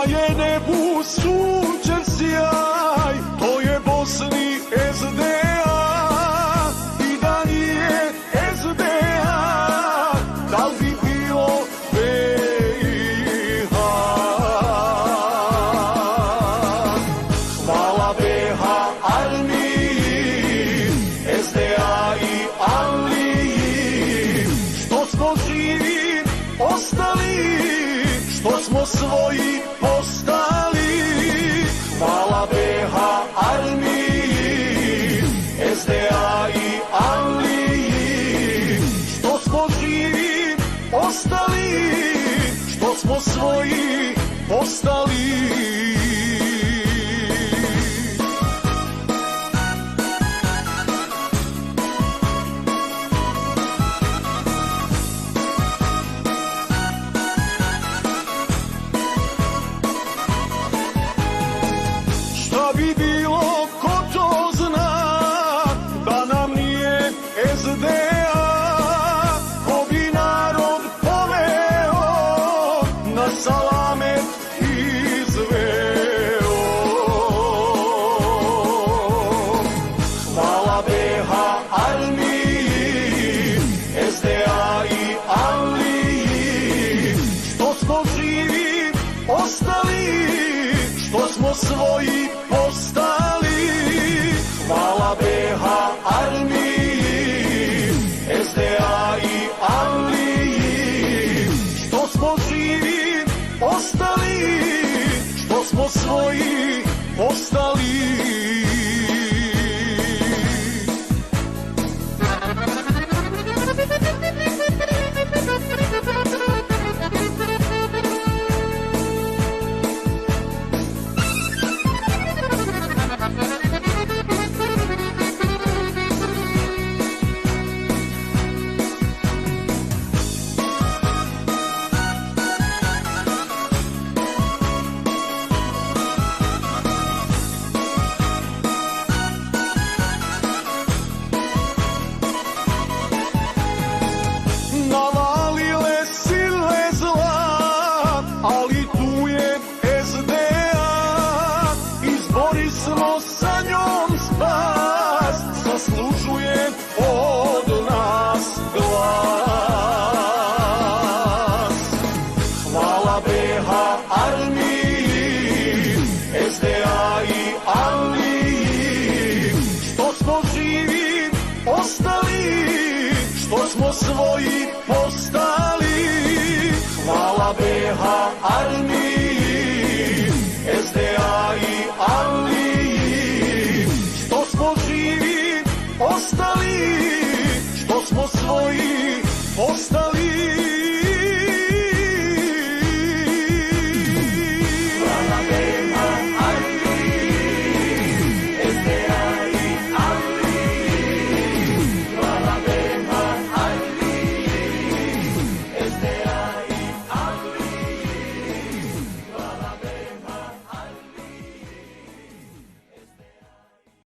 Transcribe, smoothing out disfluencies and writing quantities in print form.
daje nebu sunčan sjaj, to je Bosni SDA. I da nije SDA, da li bi bilo BiH? Hvala BiH armiji, SDA i Aliji, što smo živi ostali, što smo svoji postali. Hvala BiH armiji, SDA i Aliji, što smo živi ostali, što smo svoji postali. Šta bi bilo, ko to zna, da nam nije SDA, ko bi narod poveo, na salamet izveo. Hvala BiH armiji, SDA i Aliji, što smo živi ostali, što smo svoji postali. Hvala BiH armiji, SDA i Aliji, što smo živi ostali, što smo svoji postali. Navalile sile zla, ali tu je SDA, izbori smo sa njom spas, zaslužuje od nas glas. Hvala BiH armiji, SDA i Aliji, što smo živi ostali, što smo svoji postali. Hvala BiH armiji, SDA i Aliji, što smo živi ostali, što smo svoji postali.